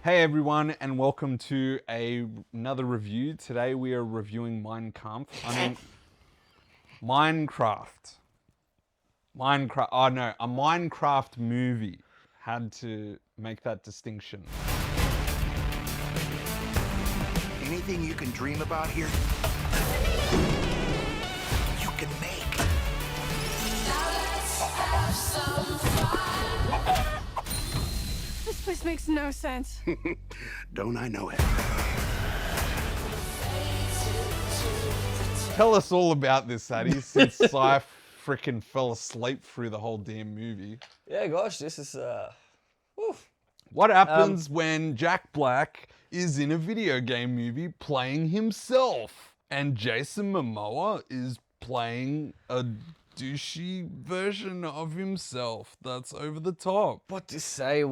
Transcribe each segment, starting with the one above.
Hey everyone, and welcome to another review. Today we are reviewing Minecraft. Minecraft. Oh no, a Minecraft movie. Had to make that distinction. Anything you can dream about here, you can make. This place makes no sense. Don't I know it? Tell us all about this, Sadie, since Cy frickin' fell asleep through the whole damn movie. Yeah, gosh, this is What happens when Jack Black is in a video game movie playing himself and Jason Momoa is playing a douchey version of himself that's over the top? what to say.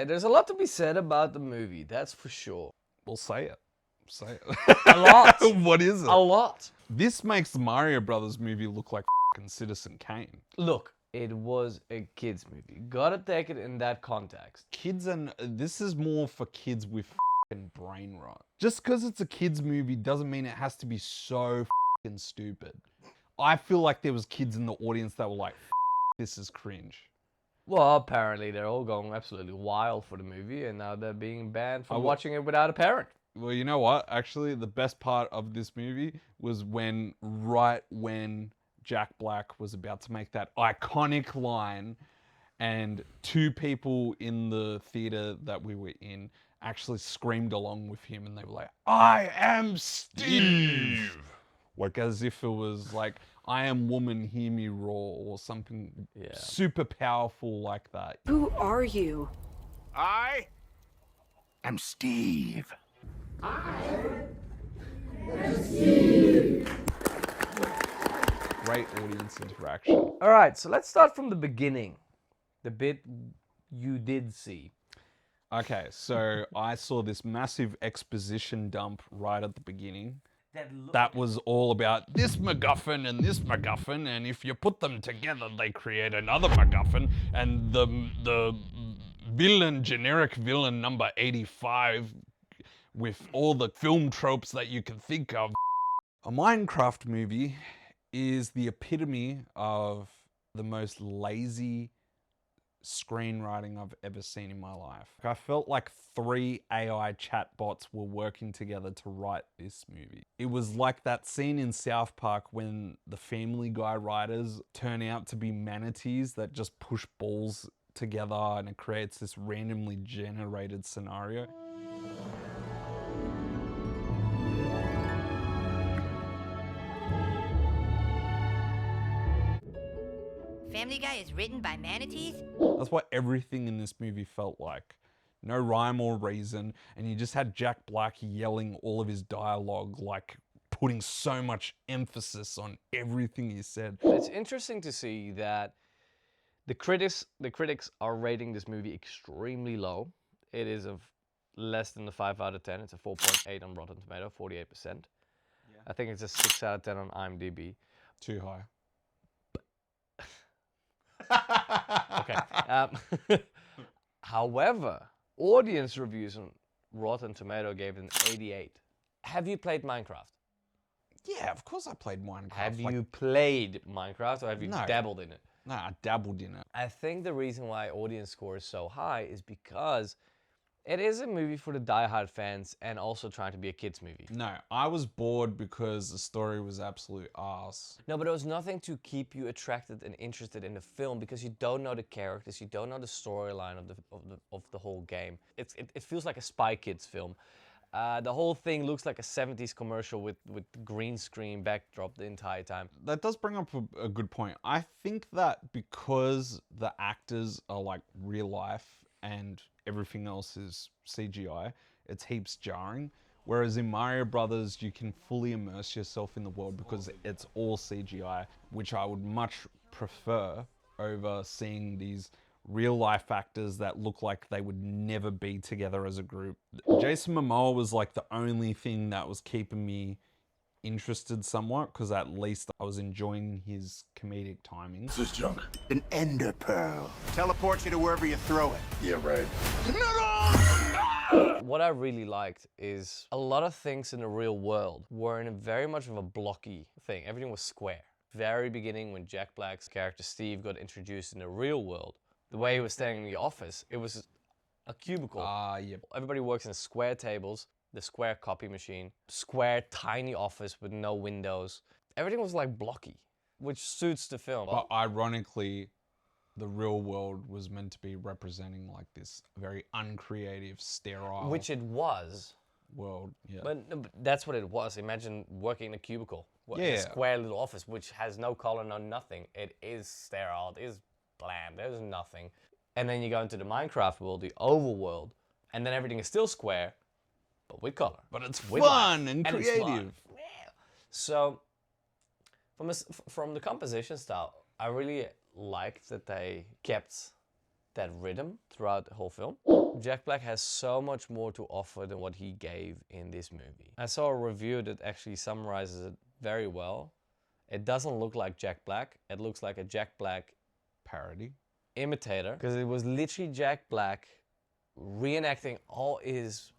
There's a lot to be said about the movie, that's for sure. Well, say it. Say it. A lot. What is it? A lot. This makes the Mario Brothers movie look like fucking Citizen Kane. Look, it was a kids movie. Gotta take it in that context. Kids, and this is more for kids with fucking brain rot. Just because it's a kids movie doesn't mean it has to be so fucking stupid. I feel like there was kids in the audience that were like, this is cringe. Well, apparently they're all going absolutely wild for the movie, and now they're being banned from watching it without a parent. Well, you know what? Actually, the best part of this movie was right when Jack Black was about to make that iconic line, and two people in the theater that we were in actually screamed along with him, and they were like, "I am Steve!" Like as if it was like, "I am woman, hear me roar," or something super powerful like that. Who are you? I am Steve. Great audience interaction. All right, so let's start from the beginning. The bit you did see. Okay, so I saw this massive exposition dump right at the beginning. That was all about this MacGuffin and this MacGuffin, and if you put them together, they create another MacGuffin, and the villain, generic villain number 85, with all the film tropes that you can think of. A Minecraft movie is the epitome of the most lazy screenwriting I've ever seen in my life. I felt like 3 AI chatbots were working together to write this movie. It was like that scene in South Park when the Family Guy writers turn out to be manatees that just push balls together and it creates this randomly generated scenario. Family Guy is written by manatees? That's what everything in this movie felt like. No rhyme or reason, and you just had Jack Black yelling all of his dialogue, like putting so much emphasis on everything he said. It's interesting to see that the critics are rating this movie extremely low. It is of less than a 5 out of 10. It's a 4.8 on Rotten Tomato, 48%. Yeah. I think it's a 6 out of 10 on IMDb. Too high. Okay. However, audience reviews on Rotten Tomato gave it an 88. Have you played Minecraft? Yeah, of course I played Minecraft. Have you played Minecraft, or have you No. dabbled in it? No, I dabbled in it. I think the reason why audience score is so high is because it is a movie for the diehard fans and also trying to be a kids movie. No, I was bored because the story was absolute arse. No, but there was nothing to keep you attracted and interested in the film because you don't know the characters, you don't know the storyline of the whole game. It feels like a Spy Kids film. The whole thing looks like a 70s commercial with green screen backdrop the entire time. That does bring up a good point. I think that because the actors are like real life and everything else is CGI, it's heaps jarring. Whereas in Mario Brothers, you can fully immerse yourself in the world because it's all CGI, which I would much prefer over seeing these real life actors that look like they would never be together as a group. Jason Momoa was like the only thing that was keeping me interested somewhat, because at least I was enjoying his comedic timing. This is junk. An ender pearl. Teleports you to wherever you throw it. Yeah, right. No! What I really liked is a lot of things in the real world were in a very much of a blocky thing. Everything was square. Very beginning when Jack Black's character Steve got introduced in the real world, the way he was standing in the office, it was a cubicle. Yep. Everybody works in square tables, the square copy machine, square tiny office with no windows. Everything was like blocky, which suits the film. But ironically, the real world was meant to be representing like this very uncreative, sterile Which it was. world. Yeah. But, no, but that's what it was. Imagine working in a cubicle. In Yeah. a square little office, which has no color, no nothing. It is sterile, it is bland, there's nothing. And then you go into the Minecraft world, the overworld, and then everything is still square, but with color. But it's with fun life, and it's fun. creative. Yeah. So, from the composition style, I really liked that they kept that rhythm throughout the whole film. Jack Black has so much more to offer than what he gave in this movie. I saw a review that actually summarizes it very well. It doesn't look like Jack Black. It looks like a Jack Black Parody. imitator, because it was literally Jack Black reenacting all his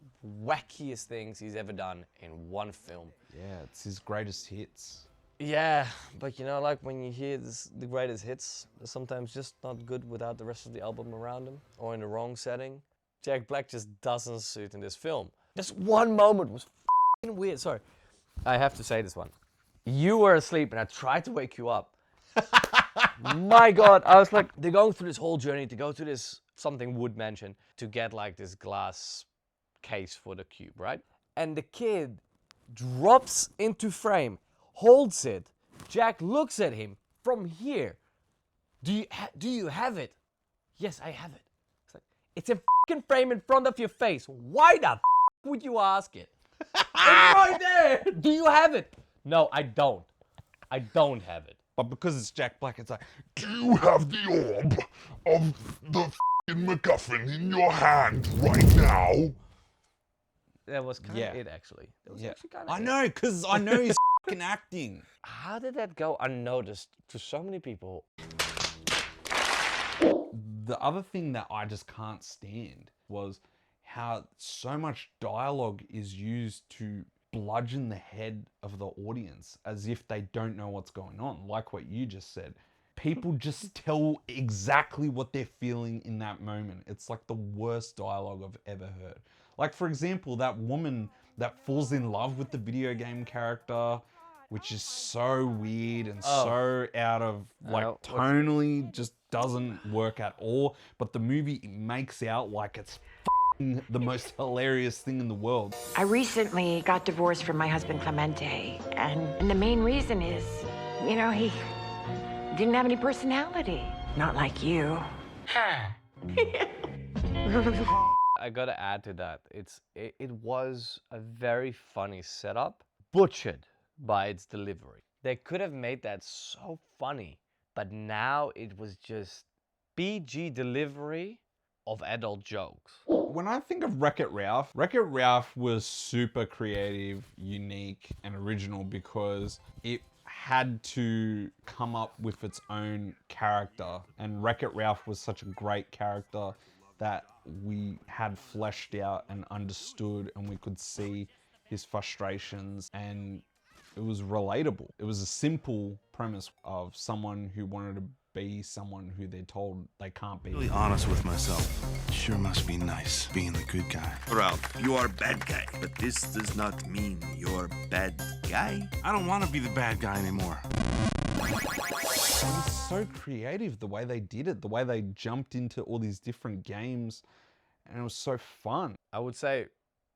wackiest things he's ever done in one film. Yeah, it's his greatest hits. Yeah, but you know, like when you hear the greatest hits, they're sometimes just not good without the rest of the album around him or in the wrong setting. Jack Black just doesn't suit in this film. This one moment was f***ing weird. Sorry, I have to say this one. You were asleep and I tried to wake you up. My God, I was like, they're going through this whole journey to go to this something wood mansion to get like this glass case for the cube, right? And the kid drops into frame, holds it. Jack looks at him from here. Do you have it? Yes, I have it. It's like, it's a fucking frame in front of your face. Why the would you ask it? It's right there. Do you have it? No, I don't. I don't have it. But because it's Jack Black, it's like, Do you have the orb of the f***ing MacGuffin in your hand right now? That was kind Yeah. of it, actually. That was yeah. actually kind of I know, because I know he's fucking acting. How did that go unnoticed to so many people? The other thing that I just can't stand was how so much dialogue is used to bludgeon the head of the audience as if they don't know what's going on, like what you just said. People just tell exactly what they're feeling in that moment. It's like the worst dialogue I've ever heard. Like, for example, that woman that falls in love with the video game character, which is so weird and so out of, like, know. tonally just doesn't work at all. But the movie makes out like it's the most hilarious thing in the world. I recently got divorced from my husband Clemente, and the main reason is, you know, he didn't have any personality. Not like you. I gotta add to that. It was a very funny setup, butchered by its delivery. They could have made that so funny, but now it was just PG delivery of adult jokes. When I think of Wreck-It Ralph was super creative, unique, and original because it had to come up with its own character. And Wreck-It Ralph was such a great character that we had fleshed out and understood, and we could see his frustrations, and it was relatable. It was a simple premise of someone who wanted to be someone who they're told they can't be. Really honest with myself. Sure must be nice being the good guy. Ralph, you are a bad guy, but this does not mean you're a bad guy. I don't want to be the bad guy anymore. It was so creative the way they did it, the way they jumped into all these different games, and it was so fun. I would say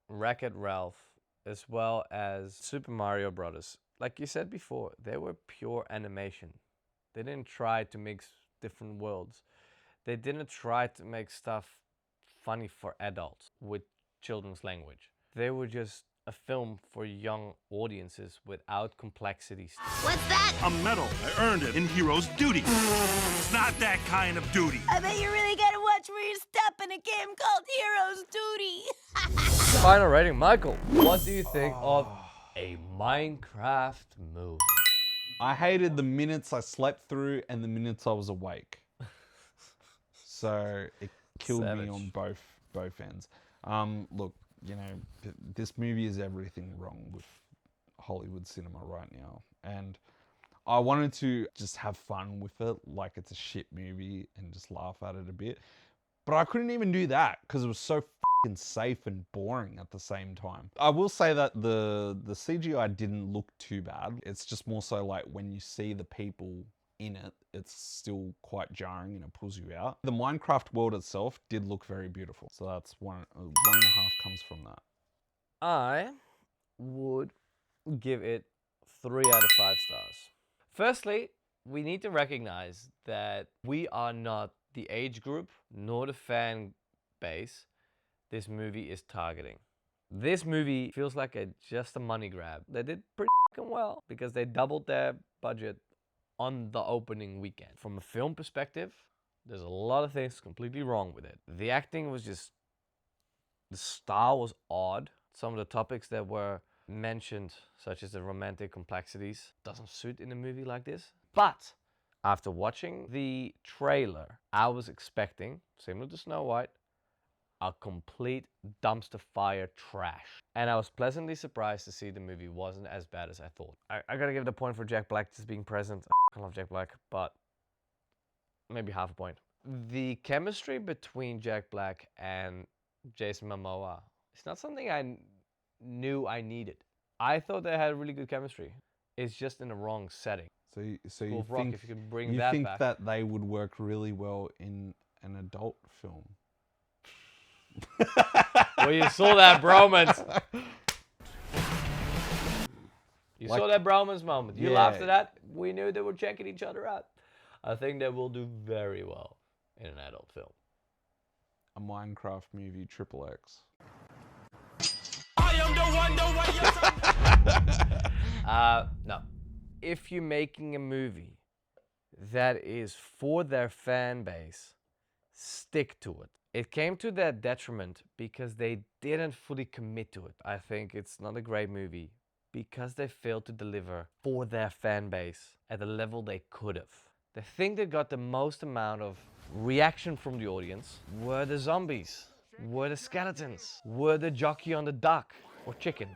Wreck-It Ralph as well as Super Mario Brothers. Like you said before, they were pure animation. They didn't try to mix different worlds. They didn't try to make stuff funny for adults with children's language. They were just a film for young audiences without complexities. What's that? A medal. I earned it in Hero's Duty. It's not that kind of duty. I bet you really gotta watch where you step in a game called Hero's Duty. Final rating, Michael. What do you think of a Minecraft movie? I hated the minutes I slept through and the minutes I was awake. So it killed Savage. me on both ends. Look, you know, this movie is everything wrong with Hollywood cinema right now. And I wanted to just have fun with it, like it's a shit movie, and just laugh at it a bit. But I couldn't even do that because it was so fucking safe and boring at the same time. I will say that the CGI didn't look too bad. It's just more so like when you see the people in it, it's still quite jarring and it pulls you out. The Minecraft world itself did look very beautiful. So that's 1.5 comes from that. I would give it 3 out of 5 stars. Firstly, we need to recognize that we are not the age group nor the fan base this movie is targeting. This movie feels like just a money grab. They did pretty well because they doubled their budget on the opening weekend. From a film perspective, there's a lot of things completely wrong with it. The acting was just, the style was odd. Some of the topics that were mentioned, such as the romantic complexities, doesn't suit in a movie like this. But after watching the trailer, I was expecting, similar to Snow White, a complete dumpster fire trash. And I was pleasantly surprised to see the movie wasn't as bad as I thought. I gotta give it a point for Jack Black just being present. I love Jack Black, but maybe half a point. The chemistry between Jack Black and Jason Momoa is not something I knew I needed. I thought they had really good chemistry. It's just in the wrong setting. So you Rock, think, if you could bring that back. that they would work really well in an adult film? Well, you saw that bromance. You saw that bromance moment. You laughed at that. We knew they were checking each other out. I think they will do very well in an adult film. A Minecraft movie, XXX. No. If you're making a movie that is for their fan base, stick to it. It came to their detriment because they didn't fully commit to it. I think it's not a great movie because they failed to deliver for their fan base at the level they could have. The thing that got the most amount of reaction from the audience were the zombies, were the skeletons, were the jockey on the duck or chicken,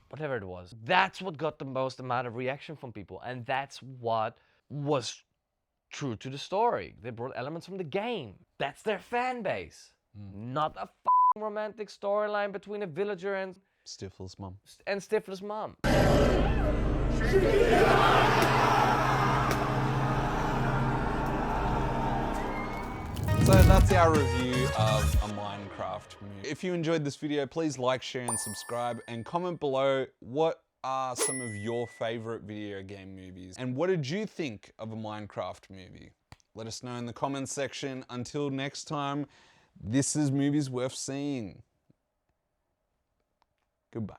whatever it was. That's what got the most amount of reaction from people, and that's what was true to the story. They brought elements from the game. That's their fan base. Not a romantic storyline between a villager and Stifler's mum. Stifler's mum. So that's our review of a Minecraft movie. If you enjoyed this video, please like, share, and subscribe, and comment below what are some of your favorite video game movies, and what did you think of a Minecraft movie? Let us know in the comments section. Until next time, this is Movies Worth Seeing. Goodbye.